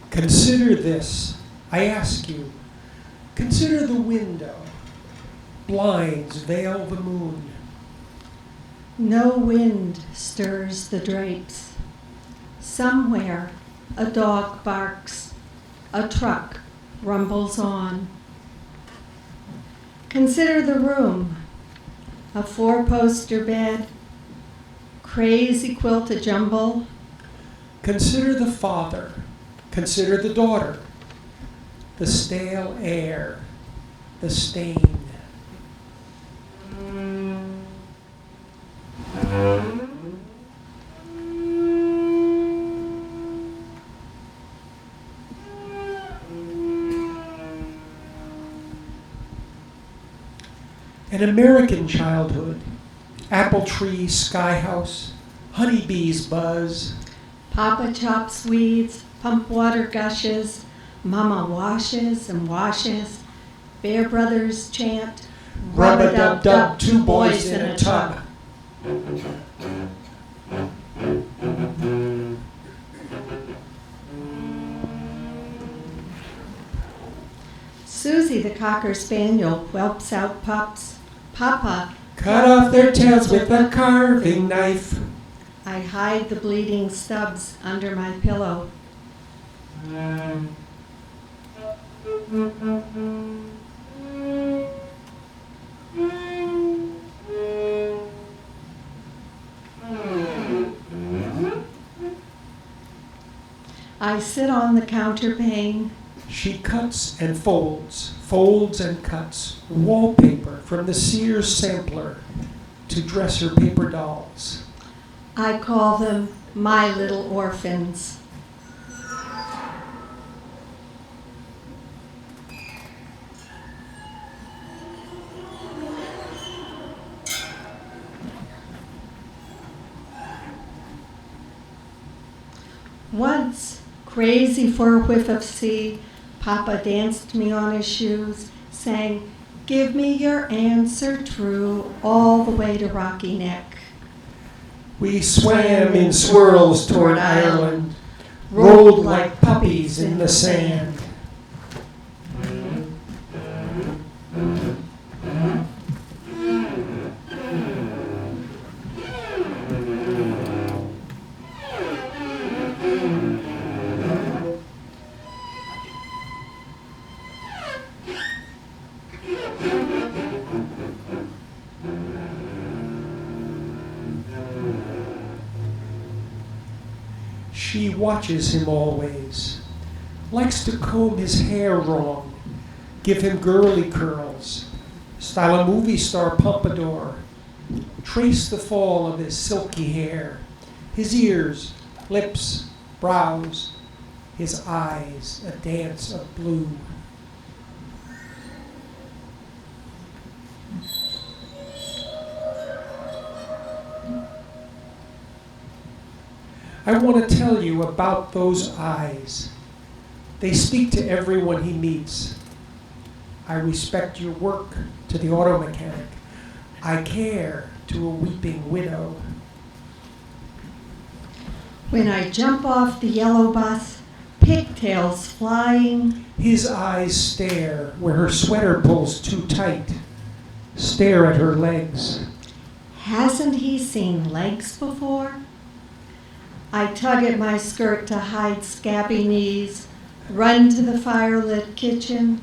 Consider this, I ask you. Consider the window. Blinds veil the moon. No wind stirs the drapes. Somewhere a dog barks, a truck rumbles on. Consider the room, a four-poster bed, crazy quilt jumble. Consider the father. Consider the daughter. The stale air, the stain. An American childhood, apple tree sky house, honeybees buzz. Papa chops weeds, pump water gushes, Mama washes and washes, Bear Brothers chant, Rub-a-dub-dub, two boys in a tub. Susie the Cocker Spaniel whelps out pups. Papa, Cut off their tails with a carving knife. I hide the bleeding stubs under my pillow. I sit on the counterpane. She cuts and folds, folds and cuts, wallpaper from the Sears sampler to dresser paper dolls. I call them my little orphans. Once, crazy for a whiff of sea, Papa danced me on his shoes, sang, "Give me your answer true," all the way to Rocky Neck. We swam in swirls toward Ireland, rolled like puppies in the sand. She watches him always, likes to comb his hair wrong, give him girly curls, style a movie star pompadour, trace the fall of his silky hair, his ears, lips, brows, his eyes, a dance of blue. I want to tell you about those eyes. They speak to everyone he meets. I respect your work to the auto mechanic. I care to a weeping widow. When I jump off the yellow bus, pigtails flying, His eyes stare where her sweater pulls too tight. Stare at her legs. hasn't he seen legs before? I tug at my skirt to hide scabby knees, run to the firelit kitchen,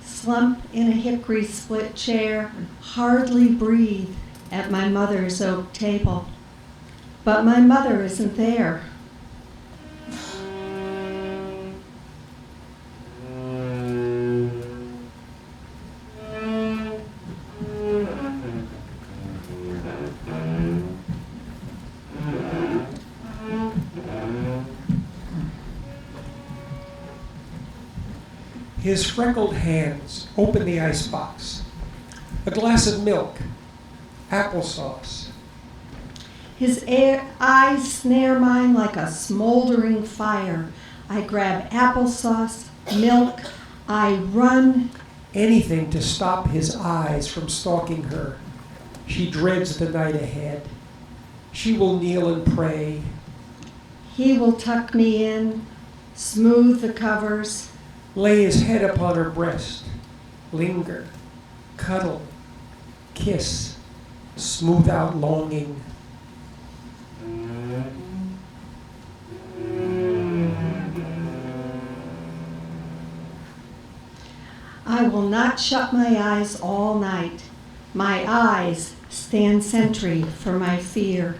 slump in a hickory split chair, hardly breathe at my mother's oak table. But my mother isn't there. His freckled hands open the icebox. A glass of milk, applesauce. His eyes snare mine like a smoldering fire. I grab applesauce, milk, I run. Anything to stop his eyes from stalking her. She dreads the night ahead. She will kneel and pray. He will tuck me in, smooth the covers. Lay his head upon her breast. Linger, cuddle, kiss, smooth out longing. I will not shut my eyes all night. My eyes stand sentry for my fear.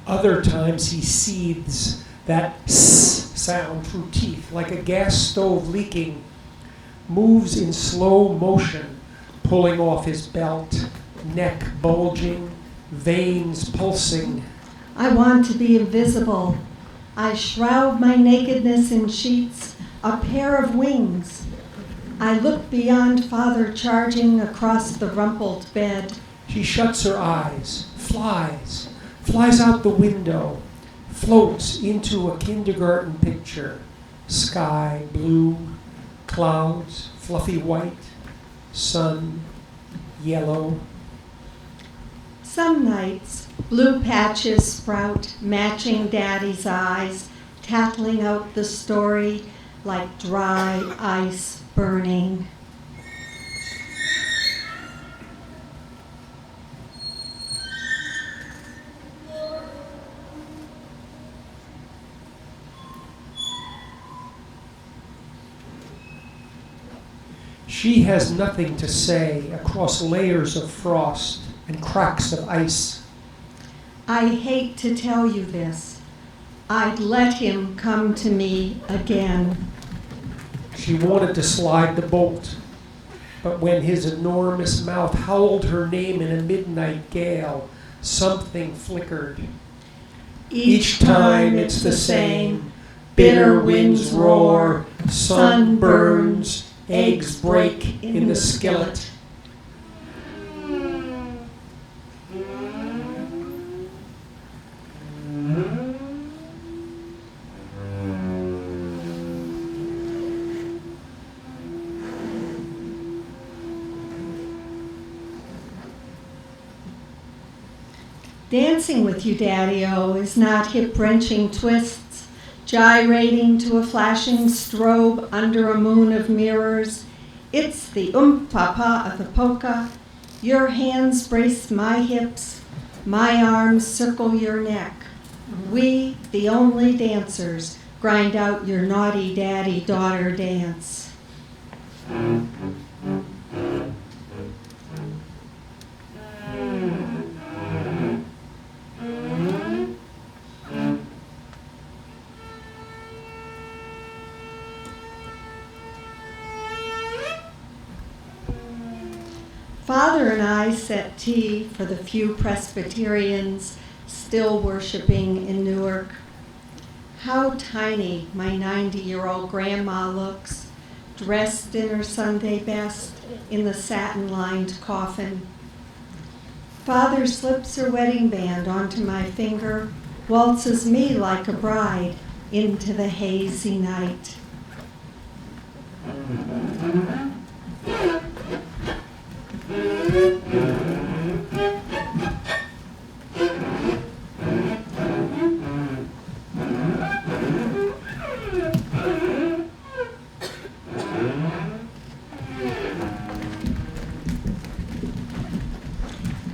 Other times he seethes that s sound through teeth like a gas stove leaking, moves in slow motion, pulling off his belt, neck bulging, veins pulsing. I want to be invisible. I shroud my nakedness in sheets, a pair of wings. I look beyond father charging across the rumpled bed. She shuts her eyes, flies out the window, floats into a kindergarten picture. Sky blue, clouds, fluffy white, sun, yellow. Some nights, blue patches sprout, matching daddy's eyes, tattling out the story like dry ice burning. She has nothing to say across layers of frost and cracks of ice. I hate to tell you this. I'd let him come to me again. She wanted to slide the bolt, but when his enormous mouth howled her name in a midnight gale, something flickered. Each time it's the same. Bitter winds roar, sun burns, eggs break in the skillet. Dancing with you, Daddy-O, is not hip-wrenching twists, gyrating to a flashing strobe under a moon of mirrors. It's the papa of the polka. Your hands brace my hips, my arms circle your neck. We, the only dancers, grind out your naughty daddy-daughter dance. Father and I set tea for the few Presbyterians still worshiping in Newark. How tiny my 90-year-old grandma looks, dressed in her Sunday best in the satin-lined coffin. Father slips her wedding band onto my finger, waltzes me like a bride into the hazy night.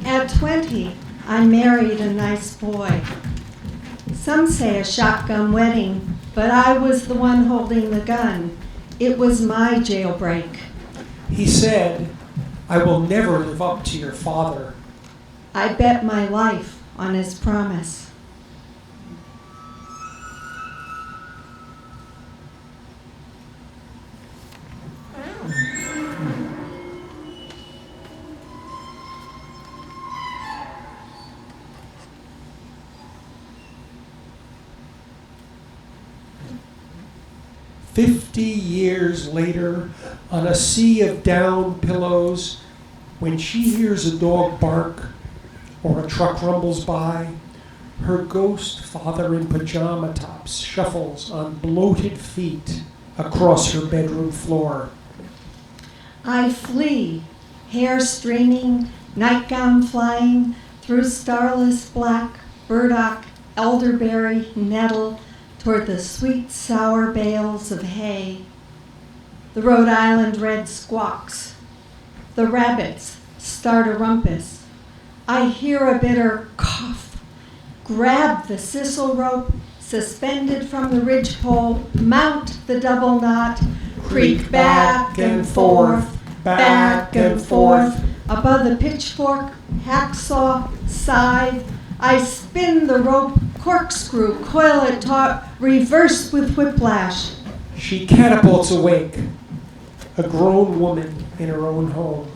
At 20, I married a nice boy. Some say a shotgun wedding, but I was the one holding the gun. It was my jailbreak. He said, "I will never live up to your father." I bet my life on his promise. 50 years later, on a sea of down pillows, when she hears a dog bark or a truck rumbles by, her ghost father in pajama tops shuffles on bloated feet across her bedroom floor. I flee, hair streaming, nightgown flying, through starless black, burdock, elderberry, nettle, toward the sweet, sour bales of hay. The Rhode Island red squawks. The rabbits start a rumpus. I hear a bitter cough. Grab the sisal rope, suspended from the ridgepole, mount the double knot, creak back and forth, back and forth. Above the pitchfork, hacksaw, scythe, I spin the rope, corkscrew, coil it taut, reverse with whiplash. She catapults awake, a grown woman in her own home.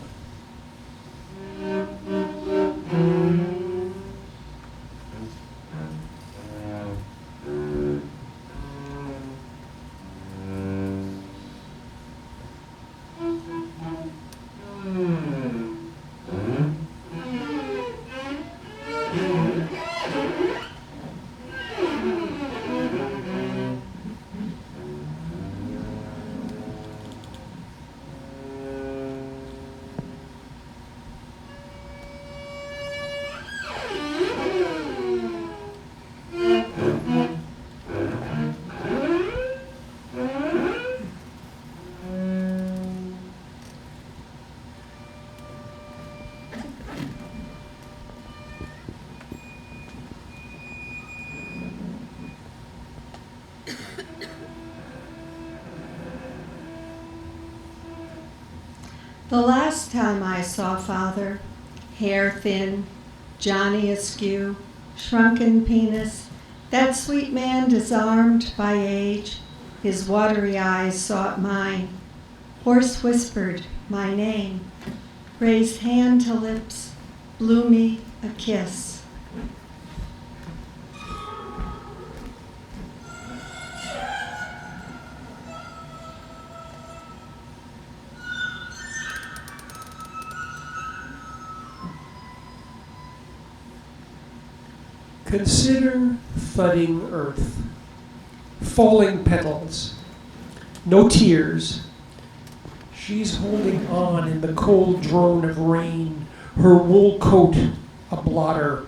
The last time I saw Father, hair thin, Johnny askew, shrunken penis, that sweet man disarmed by age, his watery eyes sought mine, hoarse whispered my name, raised hand to lips, blew me a kiss. Consider thudding earth, falling petals, no tears. She's holding on in the cold drone of rain, her wool coat a blotter.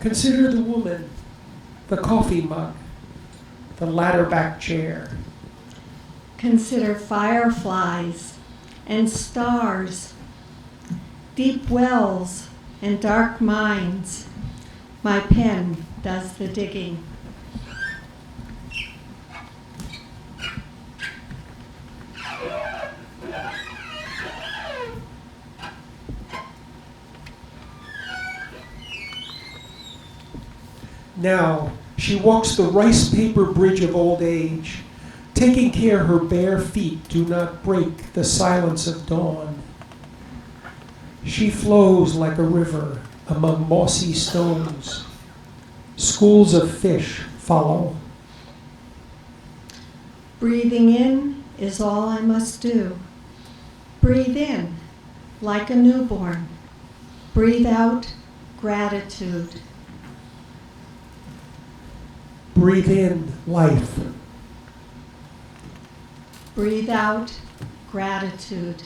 Consider the woman, the coffee mug, the ladder-back chair. Consider fireflies and stars, deep wells and dark mines. My pen does the digging. Now she walks the rice paper bridge of old age, taking care her bare feet do not break the silence of dawn. She flows like a river among mossy stones. Schools of fish follow. Breathing in is all I must do. Breathe in like a newborn. Breathe out gratitude. Breathe in life. Breathe out gratitude.